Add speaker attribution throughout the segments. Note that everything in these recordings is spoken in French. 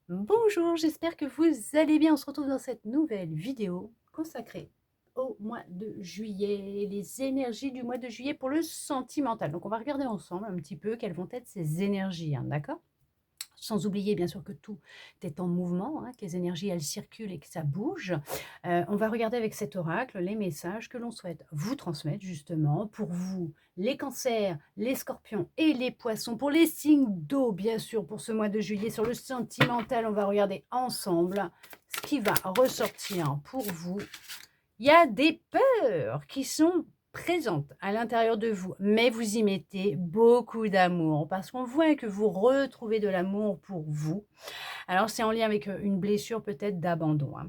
Speaker 1: Bonjour, j'espère que vous allez bien. On se retrouve dans cette nouvelle vidéo consacrée au mois de juillet, les énergies du mois de juillet pour le sentimental. Donc, on va regarder ensemble un petit peu quelles vont être ces énergies, hein, d'accord? Sans oublier bien sûr que tout est en mouvement, hein, que les énergies elles circulent et que ça bouge. On va regarder avec cet oracle les messages que l'on souhaite vous transmettre justement pour vous, les cancers, les scorpions et les poissons, pour les signes d'eau bien sûr pour ce mois de juillet. Sur le sentimental, on va regarder ensemble ce qui va ressortir pour vous. Il y a des peurs qui sont présentes à l'intérieur de vous, mais vous y mettez beaucoup d'amour parce qu'on voit que vous retrouvez de l'amour pour vous. Alors c'est en lien avec, une blessure peut-être d'abandon, hein.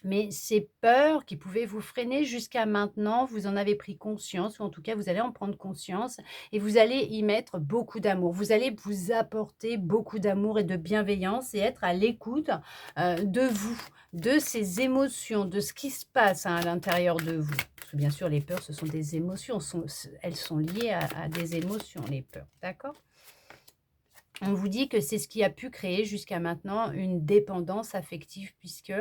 Speaker 1: Mais ces peurs qui pouvaient vous freiner jusqu'à maintenant, vous en avez pris conscience ou en tout cas vous allez en prendre conscience et vous allez y mettre beaucoup d'amour. Vous allez vous apporter beaucoup d'amour et de bienveillance et être à l'écoute, de vous, de ces émotions, de ce qui se passe, hein, à l'intérieur de vous. Parce que bien sûr les peurs ce sont des émotions, elles sont liées à des émotions les peurs, d'accord? On vous dit que c'est ce qui a pu créer jusqu'à maintenant une dépendance affective puisque,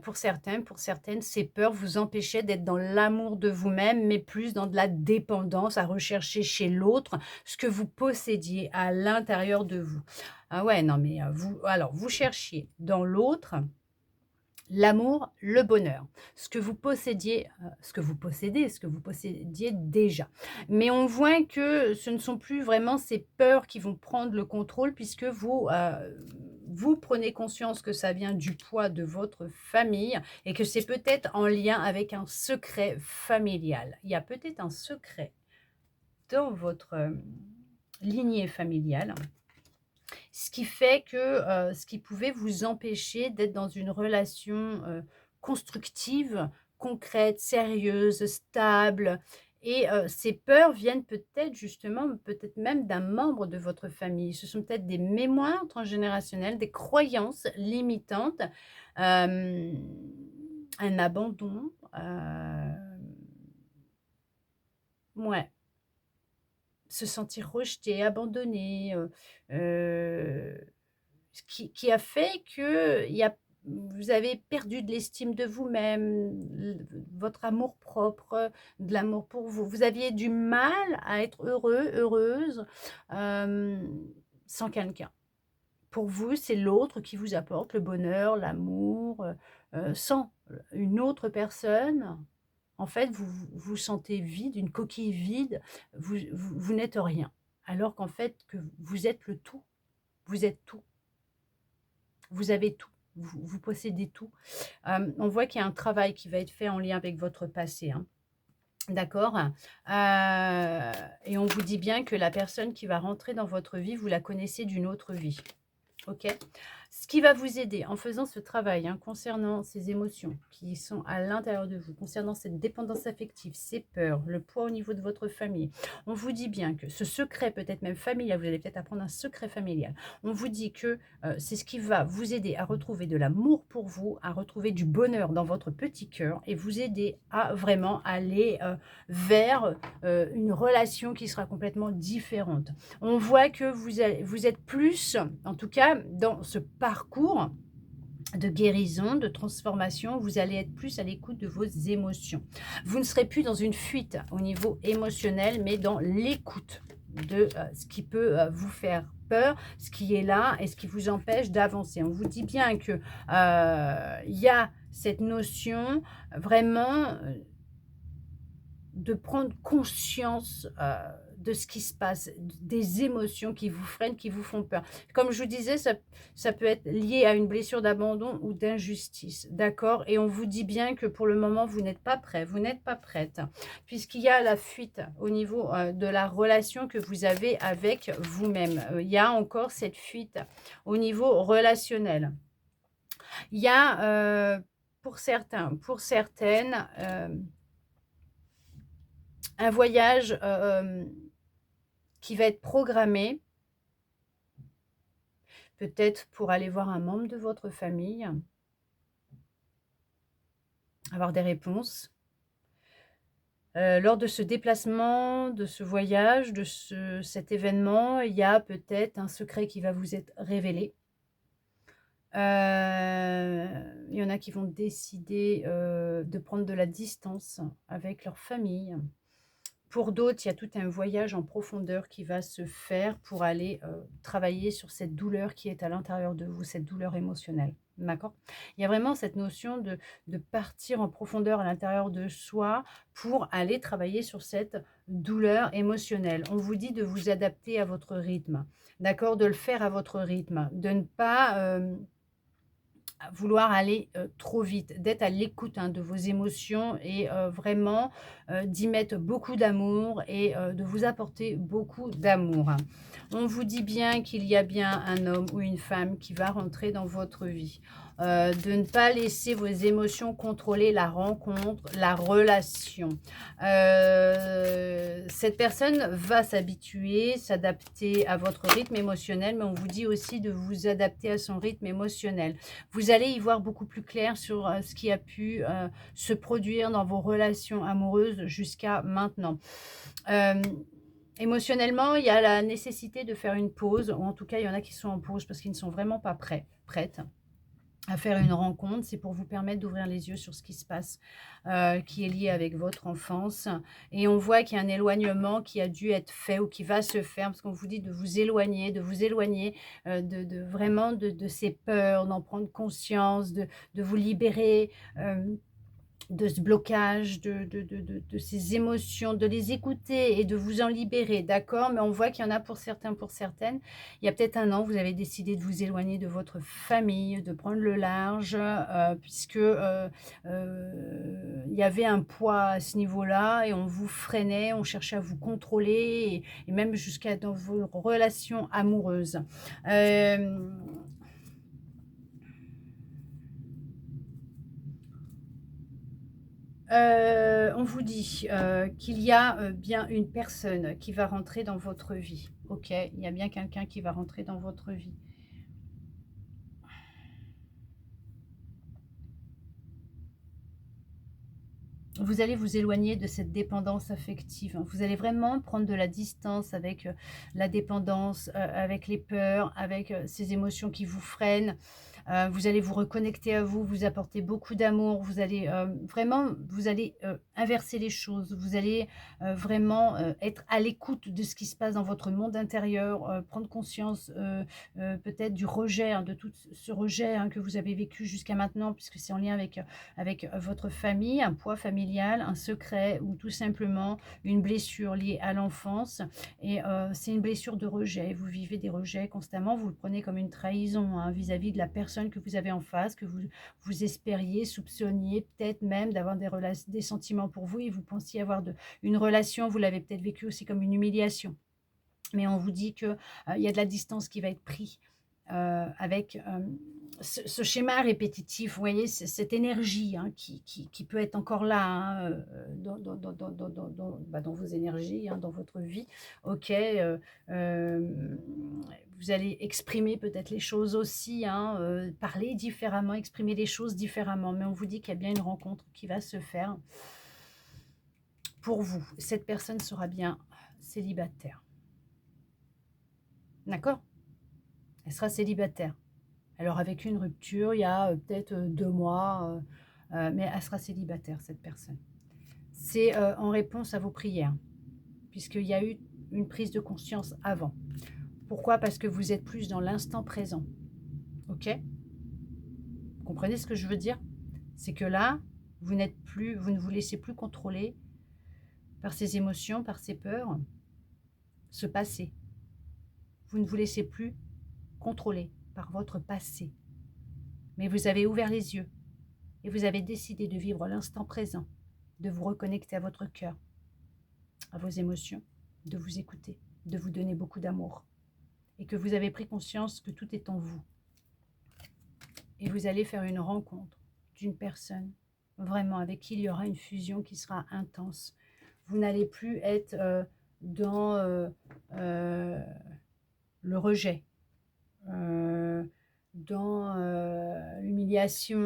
Speaker 1: pour certains, pour certaines, ces peurs vous empêchaient d'être dans l'amour de vous-même, mais plus dans de la dépendance, à rechercher chez l'autre ce que vous possédiez à l'intérieur de vous. Ah ouais, non mais, vous cherchiez dans l'autre l'amour, le bonheur, ce que vous possédiez déjà. Mais on voit que ce ne sont plus vraiment ces peurs qui vont prendre le contrôle puisque vous prenez conscience que ça vient du poids de votre famille et que c'est peut-être en lien avec un secret familial. Il y a peut-être un secret dans votre, lignée familiale ce qui fait que, ce qui pouvait vous empêcher d'être dans une relation, constructive, concrète, sérieuse, stable et ces peurs viennent peut-être justement, peut-être même d'un membre de votre famille. Ce sont peut-être des mémoires transgénérationnelles, des croyances limitantes, hem, un abandon, mouais. Se sentir rejeté, abandonné, ce qui a fait que il y a vous avez perdu de l'estime de vous-même, votre amour-propre, de l'amour pour vous. Vous aviez du mal à être heureux, heureuse, sans quelqu'un. Pour vous, c'est l'autre qui vous apporte le bonheur, l'amour, sans une autre personne, en fait, vous sentez vide, une coquille vide, vous n'êtes rien. Alors qu'en fait, que vous êtes le tout, vous êtes tout, vous avez tout, vous possédez tout. On voit qu'il y a un travail qui va être fait en lien avec votre passé, hein. D'accord? Et on vous dit bien que la personne qui va rentrer dans votre vie, vous la connaissez d'une autre vie. OK? Ce qui va vous aider en faisant ce travail, hein, concernant ces émotions qui sont à l'intérieur de vous, concernant cette dépendance affective, ces peurs, le poids au niveau de votre famille. On vous dit bien que ce secret, peut-être même familial, vous allez peut-être apprendre un secret familial. On vous dit que c'est ce qui va vous aider à retrouver de l'amour pour vous, à retrouver du bonheur dans votre petit cœur et vous aider à vraiment aller vers une relation qui sera complètement différente. On voit que vous êtes plus, en tout cas dans ce parcours de guérison, de transformation, vous allez être plus à l'écoute de vos émotions. Vous ne serez plus dans une fuite au niveau émotionnel, mais dans l'écoute de, ce qui peut, vous faire peur, ce qui est là et ce qui vous empêche d'avancer. On vous dit bien que, il y a cette notion vraiment, de prendre conscience, de ce qui se passe, des émotions qui vous freinent, qui vous font peur. Comme je vous disais, ça peut être lié à une blessure d'abandon ou d'injustice, d'accord? Et on vous dit bien que pour le moment, vous n'êtes pas prêt, vous n'êtes pas prête, puisqu'il y a la fuite au niveau, de la relation que vous avez avec vous-même. Il y a encore cette fuite au niveau relationnel. Il y a, pour certains, pour certaines, un voyage, qui va être programmé, peut-être pour aller voir un membre de votre famille, avoir des réponses. Lors de ce déplacement, de ce voyage, de cet événement, il y a peut-être un secret qui va vous être révélé. Il y en a qui vont décider, de prendre de la distance avec leur famille. Pour d'autres, il y a tout un voyage en profondeur qui va se faire pour aller, travailler sur cette douleur qui est à l'intérieur de vous, cette douleur émotionnelle. D'accord? Il y a vraiment cette notion de partir en profondeur à l'intérieur de soi pour aller travailler sur cette douleur émotionnelle. On vous dit de vous adapter à votre rythme, d'accord? De le faire à votre rythme, de ne pas, à vouloir aller, trop vite, d'être à l'écoute, hein, de vos émotions et vraiment, d'y mettre beaucoup d'amour et de vous apporter beaucoup d'amour. On vous dit bien qu'il y a bien un homme ou une femme qui va rentrer dans votre vie. De ne pas laisser vos émotions contrôler la rencontre, la relation. Cette personne va s'habituer, s'adapter à votre rythme émotionnel, mais on vous dit aussi de vous adapter à son rythme émotionnel. Vous allez y voir beaucoup plus clair sur, ce qui a pu, se produire dans vos relations amoureuses jusqu'à maintenant. Hem, Émotionnellement, il y a la nécessité de faire une pause, ou en tout cas, il y en a qui sont en pause parce qu'ils ne sont vraiment pas prêtes à faire une rencontre. C'est pour vous permettre d'ouvrir les yeux sur ce qui se passe, qui est lié avec votre enfance. Et on voit qu'il y a un éloignement qui a dû être fait ou qui va se faire, parce qu'on vous dit de vous éloigner, de vraiment de ces peurs, d'en prendre conscience, de vous libérer, de ce blocage, de ces émotions, de les écouter et de vous en libérer, d'accord? Mais on voit qu'il y en a pour certains, pour certaines. Il y a peut-être un an, vous avez décidé de vous éloigner de votre famille, de prendre le large, puisque, il y avait un poids à ce niveau-là et on vous freinait, on cherchait à vous contrôler et même jusqu'à dans vos relations amoureuses. Hem on vous dit, qu'il y a, bien une personne qui va rentrer dans votre vie. OK? Il y a bien quelqu'un qui va rentrer dans votre vie. Vous allez vous éloigner de cette dépendance affective, hein. Vous allez vraiment prendre de la distance avec, la dépendance, avec les peurs, avec, ces émotions qui vous freinent. Vous allez vous reconnecter à vous, vous apporter beaucoup d'amour. Vous allez, vraiment vous allez, inverser les choses. Vous allez, vraiment, être à l'écoute de ce qui se passe dans votre monde intérieur, prendre conscience, peut-être du rejet, hein, de tout ce rejet, hein, que vous avez vécu jusqu'à maintenant puisque c'est en lien avec votre famille, un poids familial, un secret ou tout simplement une blessure liée à l'enfance. Et c'est une blessure de rejet. Vous vivez des rejets constamment, vous le prenez comme une trahison, hein, vis-à-vis de la personne que vous avez en face, que vous espériez, soupçonniez peut-être même d'avoir des sentiments pour vous et vous pensiez avoir une relation, vous l'avez peut-être vécu aussi comme une humiliation. Mais on vous dit que, il y a de la distance qui va être prise, avec, ce schéma répétitif, vous voyez? Cette énergie, hein, qui peut être encore là, hein, dans vos énergies, hein, dans votre vie. OK, vous allez exprimer peut-être les choses aussi, hein, parler différemment, exprimer les choses différemment. Mais on vous dit qu'il y a bien une rencontre qui va se faire pour vous. Cette personne sera bien célibataire. D'accord? Elle sera célibataire. Elle aura vécu une rupture il y a, peut-être, 2 mois, mais elle sera célibataire cette personne. C'est, en réponse à vos prières, puisqu'il y a eu une prise de conscience avant. Pourquoi? Parce que vous êtes plus dans l'instant présent. OK? Vous comprenez ce que je veux dire? C'est que là, vous ne vous laissez plus contrôler par ces émotions, par ces peurs, ce passé. Vous ne vous laissez plus contrôler par votre passé, mais vous avez ouvert les yeux et vous avez décidé de vivre l'instant présent, de vous reconnecter à votre cœur, à vos émotions, de vous écouter, de vous donner beaucoup d'amour et que vous avez pris conscience que tout est en vous. Et vous allez faire une rencontre d'une personne vraiment avec qui il y aura une fusion qui sera intense. Vous n'allez plus être, dans, le rejet, heu, dans l'humiliation,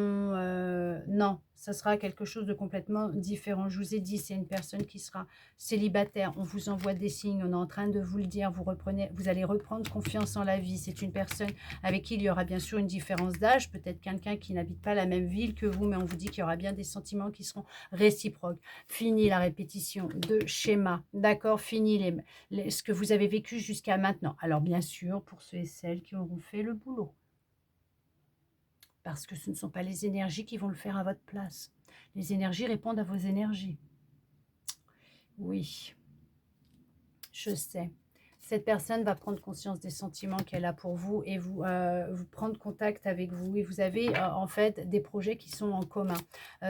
Speaker 1: non, ça sera quelque chose de complètement différent. Je vous ai dit, c'est une personne qui sera célibataire. On vous envoie des signes, on est en train de vous le dire. Vous allez reprendre confiance en la vie. C'est une personne avec qui il y aura bien sûr une différence d'âge, peut-être quelqu'un qui n'habite pas la même ville que vous, mais on vous dit qu'il y aura bien des sentiments qui seront réciproques. Fini la répétition de schémas, d'accord? Fini ce que vous avez vécu jusqu'à maintenant. Alors bien sûr, pour ceux et celles qui auront fait le boulot, parce que ce ne sont pas les énergies qui vont le faire à votre place. Les énergies répondent à vos énergies. Oui, je sais. Cette personne va prendre conscience des sentiments qu'elle a pour vous et vous prendre contact avec vous. Et vous avez en fait des projets qui sont en commun.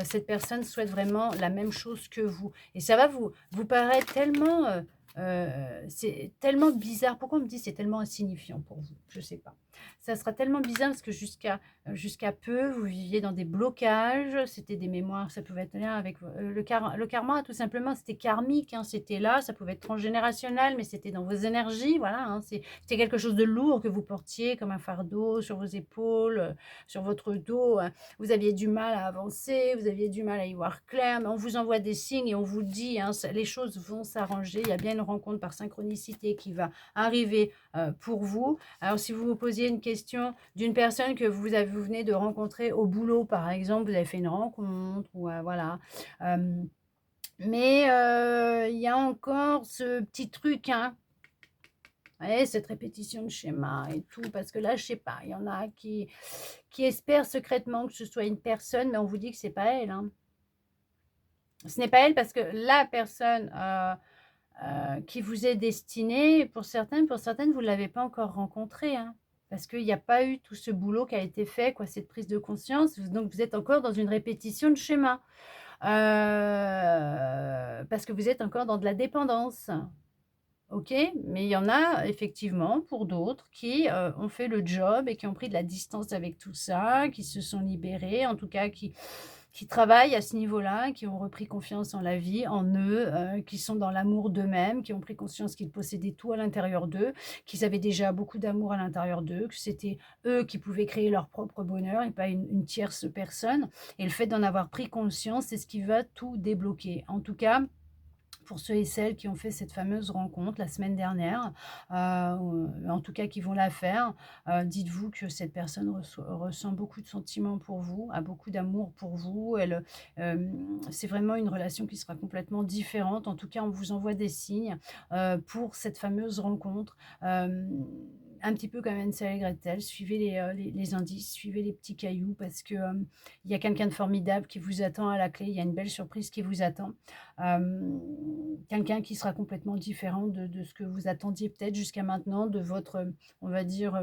Speaker 1: Cette personne souhaite vraiment la même chose que vous. Et ça va vous paraître tellement... c'est tellement bizarre. Pourquoi on me dit c'est tellement insignifiant pour vous? Je ne sais pas. Ça sera tellement bizarre parce que jusqu'à peu, vous viviez dans des blocages. C'était des mémoires, ça pouvait être lien avec le karma, tout simplement. C'était karmique, hein, c'était là. Ça pouvait être transgénérationnel, mais c'était dans vos énergies. Voilà, hein, c'était quelque chose de lourd que vous portiez comme un fardeau sur vos épaules, sur votre dos. Hein. Vous aviez du mal à avancer, vous aviez du mal à y voir clair, mais on vous envoie des signes et on vous dit, hein, les choses vont s'arranger. Il y a bien une rencontre par synchronicité qui va arriver pour vous. Alors, si vous vous posiez une question d'une personne que vous venez de rencontrer au boulot, par exemple, vous avez fait une rencontre, ou voilà. Mais il y a encore ce petit truc, hein. Ouais, cette répétition de schéma et tout, parce que là, je sais pas, il y en a qui espèrent secrètement que ce soit une personne, mais on vous dit que c'est pas elle, hein. Ce n'est pas elle parce que la personne qui vous est destinée, pour certaines, vous ne l'avez pas encore rencontrée, hein, parce qu'il n'y a pas eu tout ce boulot qui a été fait, quoi, cette prise de conscience. Donc, vous êtes encore dans une répétition de schéma, parce que vous êtes encore dans de la dépendance. OK, mais il y en a effectivement pour d'autres qui ont fait le job et qui ont pris de la distance avec tout ça, qui se sont libérés, en tout cas qui travaillent à ce niveau-là, qui ont repris confiance en la vie, en eux, qui sont dans l'amour d'eux-mêmes, qui ont pris conscience qu'ils possédaient tout à l'intérieur d'eux, qu'ils avaient déjà beaucoup d'amour à l'intérieur d'eux, que c'était eux qui pouvaient créer leur propre bonheur et pas une tierce personne. Et le fait d'en avoir pris conscience, c'est ce qui va tout débloquer. En tout cas, pour ceux et celles qui ont fait cette fameuse rencontre la semaine dernière, en tout cas qui vont la faire, dites-vous que cette personne ressent beaucoup de sentiments pour vous, a beaucoup d'amour pour vous. C'est vraiment une relation qui sera complètement différente. En tout cas, on vous envoie des signes pour cette fameuse rencontre. Un petit peu comme Hansel et Gretel, suivez les indices, suivez les petits cailloux parce que il y a quelqu'un de formidable qui vous attend à la clé, il y a une belle surprise qui vous attend. Quelqu'un qui sera complètement différent de ce que vous attendiez peut-être jusqu'à maintenant, de votre, on va dire,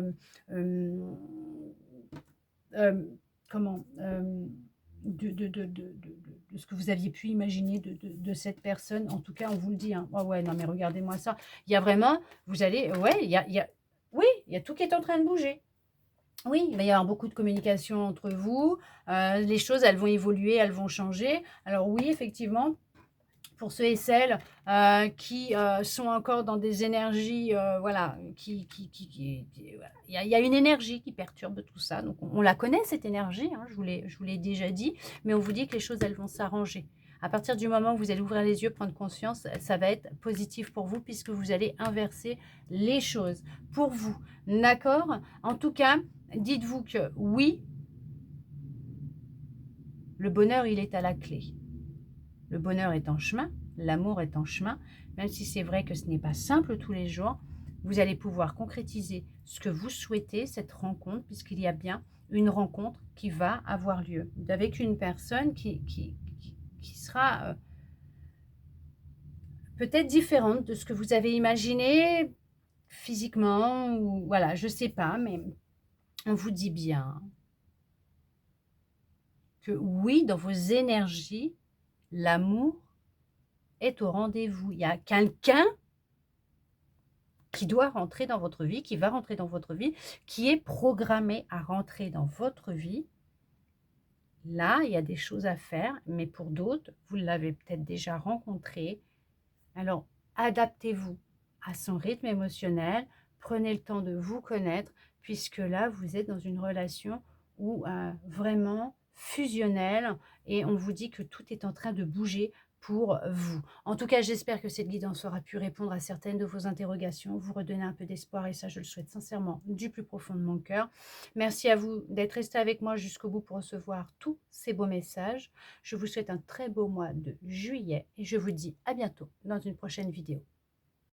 Speaker 1: comment, de ce que vous aviez pu imaginer de cette personne. En tout cas, on vous le dit. Hein. Oh ouais, non mais regardez-moi ça. Il y a vraiment, vous allez, ouais, oui, il y a tout qui est en train de bouger. Oui, il va y avoir beaucoup de communication entre vous. Les choses, elles vont évoluer, elles vont changer. Alors oui, effectivement, pour ceux et celles qui sont encore dans des énergies, voilà, voilà. Il y a une énergie qui perturbe tout ça. Donc, on la connaît, cette énergie, hein, je vous l'ai déjà dit, mais on vous dit que les choses, elles vont s'arranger. À partir du moment où vous allez ouvrir les yeux, prendre conscience, ça va être positif pour vous puisque vous allez inverser les choses pour vous. D'accord? En tout cas, dites-vous que oui, le bonheur, il est à la clé. Le bonheur est en chemin, l'amour est en chemin, même si c'est vrai que ce n'est pas simple tous les jours, vous allez pouvoir concrétiser ce que vous souhaitez, cette rencontre, puisqu'il y a bien une rencontre qui va avoir lieu avec une personne qui sera peut-être différente de ce que vous avez imaginé physiquement, ou voilà, je ne sais pas, mais on vous dit bien que oui, dans vos énergies, l'amour est au rendez-vous. Il y a quelqu'un qui doit rentrer dans votre vie, qui va rentrer dans votre vie, qui est programmé à rentrer dans votre vie. Là, il y a des choses à faire, mais pour d'autres, vous l'avez peut-être déjà rencontré. Alors, adaptez-vous à son rythme émotionnel, prenez le temps de vous connaître, puisque là, vous êtes dans une relation où vraiment fusionnelle et on vous dit que tout est en train de bouger pour vous. En tout cas, j'espère que cette guidance aura pu répondre à certaines de vos interrogations, vous redonner un peu d'espoir et ça, je le souhaite sincèrement du plus profond de mon cœur. Merci à vous d'être resté avec moi jusqu'au bout pour recevoir tous ces beaux messages. Je vous souhaite un très beau mois de juillet et je vous dis à bientôt dans une prochaine vidéo.